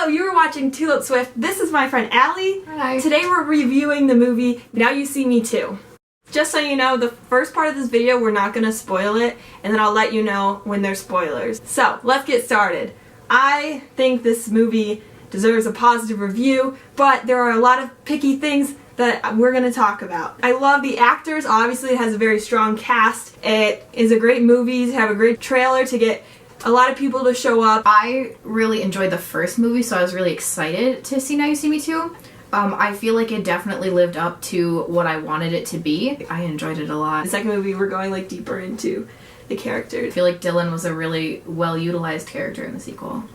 Hello, you are watching tulipswift. This is my friend Allie. Hi. Today we're reviewing the movie Now You See Me Too. Just so you know, the first part of this video we're not going to spoil it, and then I'll let you know when there's spoilers. So, let's get started. I think this movie deserves a positive review, but there are a lot of picky things that we're going to talk about. I love the actors. Obviously, it has a very strong cast. It is a great movie. Have a great trailer to get a lot of people to show up. I really enjoyed the first movie, so I was really excited to see Now You See Me Too. I feel like it definitely lived up to what I wanted it to be. I enjoyed it a lot. The second movie, we're going like deeper into the characters. I feel like Dylan was a really well-utilized character in the sequel.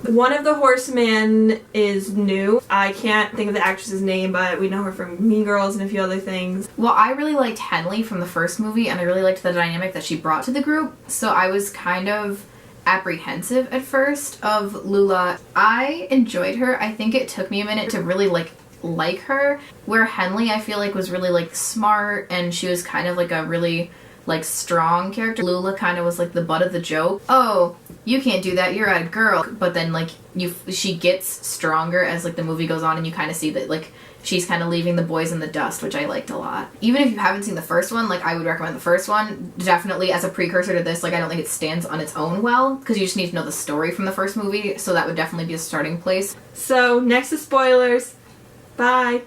One of the horsemen is new. I can't think of the actress's name, but we know her from Mean Girls and a few other things. Well, I really liked Henley from the first movie, and I really liked the dynamic that she brought to the group, so I was kind of apprehensive at first of Lula. I enjoyed her. I think it took me a minute to really like her, where Henley I feel like was really like smart, and she was kind of like a really like strong character. Lula kind of was like the butt of the joke. Oh, you can't do that, you're a girl. But then like she gets stronger as like the movie goes on, and you kind of see that like she's kind of leaving the boys in the dust, which I liked a lot. Even if you haven't seen the first one, like I would recommend the first one. Definitely as a precursor to this, like I don't think it stands on its own well, because you just need to know the story from the first movie, so that would definitely be a starting place. So, next is spoilers. Bye.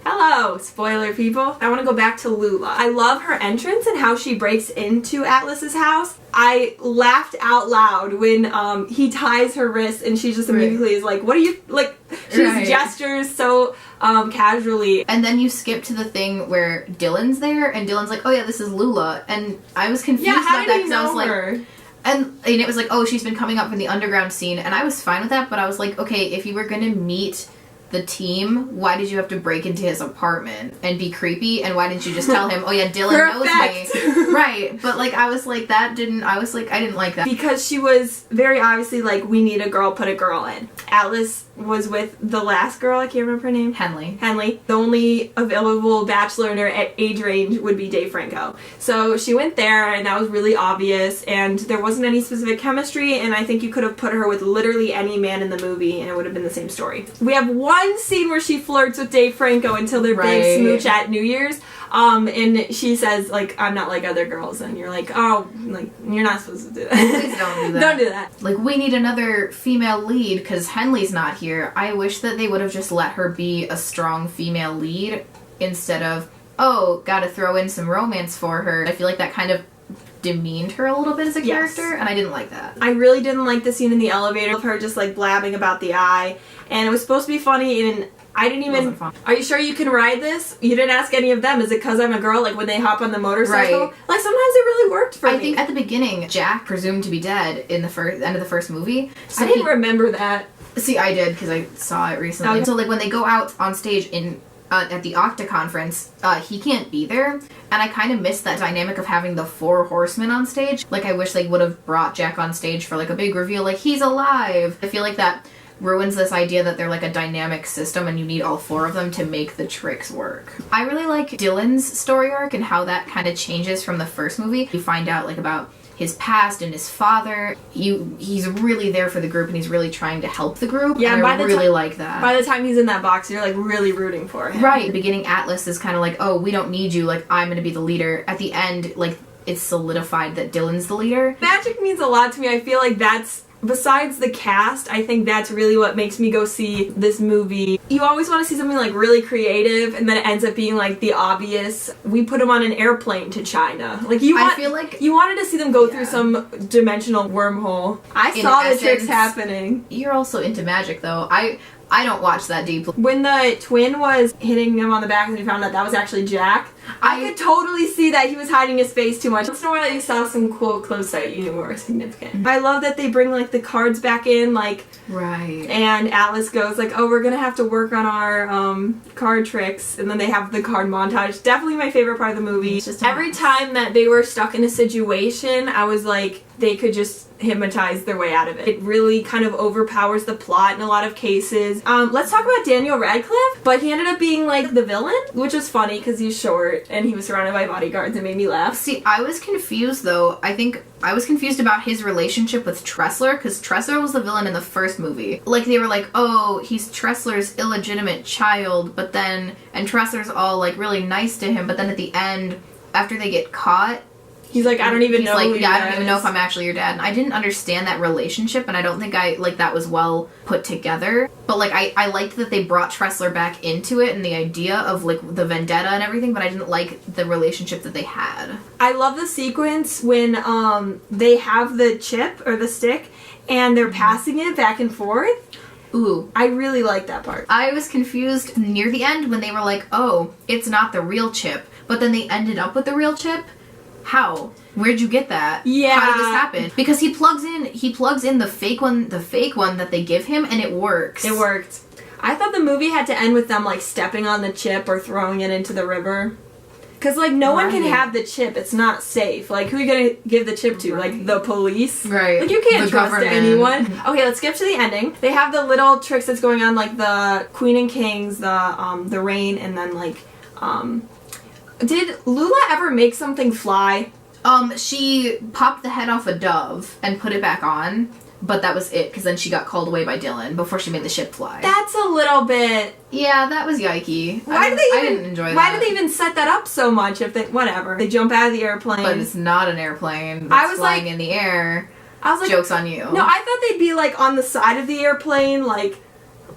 Hello, spoiler people. I want to go back to Lula. I love her entrance and how she breaks into Atlas's house. I laughed out loud when he ties her wrist and she just immediately is like, what are you, like, she gestures so casually. And then you skip to the thing where Dylan's there, and Dylan's like, oh yeah, this is Lula. And I was confused about that because I was like, and it was like, oh, she's been coming up in the underground scene, and I was fine with that, but I was like, okay, if you were gonna meet the team, why did you have to break into his apartment and be creepy? And why didn't you just tell him, oh yeah, Dylan knows me? Right, but like I was like, I didn't like that. Because she was very obviously like, we need a girl, put a girl in. Atlas was with the last girl, I can't remember her name. Henley. The only available bachelor in her age range would be Dave Franco. So she went there, and that was really obvious, and there wasn't any specific chemistry, and I think you could have put her with literally any man in the movie and it would have been the same story. We have one scene where she flirts with Dave Franco until their big smooch at New Year's. And she says, like, I'm not like other girls, and you're like, oh, like, you're not supposed to do that. Please don't do that. Don't do that. Like, we need another female lead, because Henley's not here. I wish that they would have just let her be a strong female lead, instead of, oh, gotta throw in some romance for her. I feel like that kind of demeaned her a little bit as a character, and I didn't like that. I really didn't like the scene in the elevator of her just, like, blabbing about the eye, and it was supposed to be funny, and I didn't even... Are you sure you can ride this? You didn't ask any of them. Is it because I'm a girl, like when they hop on the motorcycle? Right. Like sometimes it really worked for me. I think at the beginning, Jack presumed to be dead in the end of the first movie. So I didn't remember that. See, I did because I saw it recently. So like when they go out on stage in at the Octa conference, he can't be there, and I kind of missed that dynamic of having the 4 horsemen on stage. Like I wish they would have brought Jack on stage for like a big reveal, like he's alive. I feel like that ruins this idea that they're like a dynamic system and you need all 4 of them to make the tricks work. I really like Dylan's story arc and how that kind of changes from the first movie. You find out like about his past and his father. He's really there for the group, and he's really trying to help the group. Yeah, and I really like that. By the time he's in that box, you're like really rooting for him. Right. Beginning Atlas is kind of like, oh, we don't need you, like I'm gonna be the leader. At the end, like it's solidified that Dylan's the leader. Magic means a lot to me. I feel like that's, besides the cast, I think that's really what makes me go see this movie. You always want to see something like really creative, and then it ends up being like the obvious, we put them on an airplane to China. Like I feel like you wanted to see them go through some dimensional wormhole. I saw the tricks happening. You're also into magic though. I don't watch that deeply. When the twin was hitting him on the back and he found out that was actually Jack, I could totally see that he was hiding his face too much. Once in a while you saw some cool close that you knew were significant. I love that they bring like the cards back in, like, and Atlas goes like, oh, we're gonna have to work on our card tricks, and then they have the card montage. Definitely my favorite part of the movie. Just every time that they were stuck in a situation, I was like, they could just hypnotize their way out of it. It really kind of overpowers the plot in a lot of cases. Let's talk about Daniel Radcliffe, but he ended up being like the villain, which was funny because he's short and he was surrounded by bodyguards and made me laugh. See, I was confused though. I think I was confused about his relationship with Tressler, because Tressler was the villain in the first movie. Like, they were like, oh, he's Tressler's illegitimate child, but then, and Tressler's all like really nice to him, but then at the end, after they get caught, he's like, I don't even know. Like, yeah, I don't even know if I'm actually your dad. And I didn't understand that relationship, and I don't think that was well put together. But like, I liked that they brought Tressler back into it and the idea of like the vendetta and everything, but I didn't like the relationship that they had. I love the sequence when they have the chip or the stick and they're passing it back and forth. Ooh. I really like that part. I was confused near the end when they were like, oh, it's not the real chip, but then they ended up with the real chip. How? Where'd you get that? Yeah. How did this happen? Because he plugs in the fake one that they give him, and it works. It worked. I thought the movie had to end with them like stepping on the chip or throwing it into the river. Cause like no one can have the chip. It's not safe. Like who are you gonna give the chip to? Like the police? Right. Like you can't The trust government. anyone. Okay, let's skip to the ending. They have the little tricks that's going on, like the Queen and Kings, the rain, and then like did Lula ever make something fly? She popped the head off a dove and put it back on, but that was it, because then she got called away by Dylan before she made the ship fly. That's a little bit... Yeah, that was yikey. I didn't enjoy that. Why did they even set that up so much if they... Whatever. They jump out of the airplane. But it's not an airplane. I It's was flying like- in the air. I was like... Joke's on you. No, I thought they'd be like on the side of the airplane, like...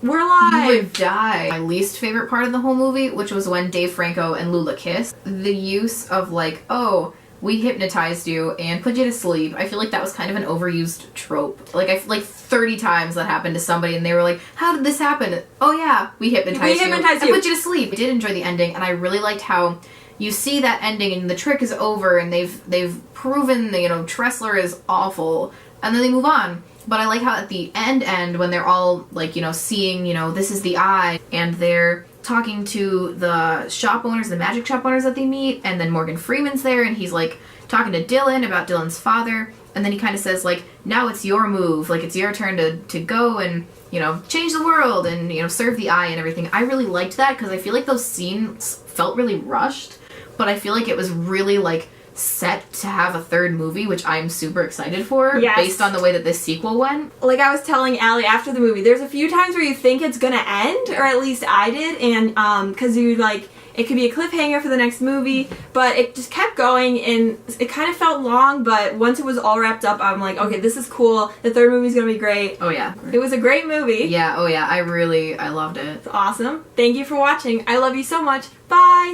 We're live. You would die. My least favorite part of the whole movie, which was when Dave Franco and Lula kissed. The use of like, oh, we hypnotized you and put you to sleep. I feel like that was kind of an overused trope. Like 30 times that happened to somebody and they were like, how did this happen? Oh yeah, we hypnotized you and put you to sleep. I did enjoy the ending, and I really liked how you see that ending and the trick is over and they've proven that, you know, Tressler is awful, and then they move on. But I like how at the end when they're all like, you know, seeing, you know, this is the eye, and they're talking to the shop owners, the magic shop owners that they meet, and then Morgan Freeman's there and he's like talking to Dylan about Dylan's father, and then he kind of says like, now it's your move, like it's your turn to go and, you know, change the world and, you know, serve the eye and everything. I really liked that because I feel like those scenes felt really rushed, but I feel like it was really like set to have a third movie, which I'm super excited for, yes, based on the way that this sequel went. Like I was telling Allie after the movie, there's a few times where you think it's gonna end, or at least I did, and because you like, it could be a cliffhanger for the next movie, but it just kept going, and it kind of felt long, but once it was all wrapped up, I'm like, okay, this is cool, the third movie's gonna be great. Oh yeah. It was a great movie. Yeah, oh yeah, I loved it. It's awesome. Thank you for watching. I love you so much. Bye!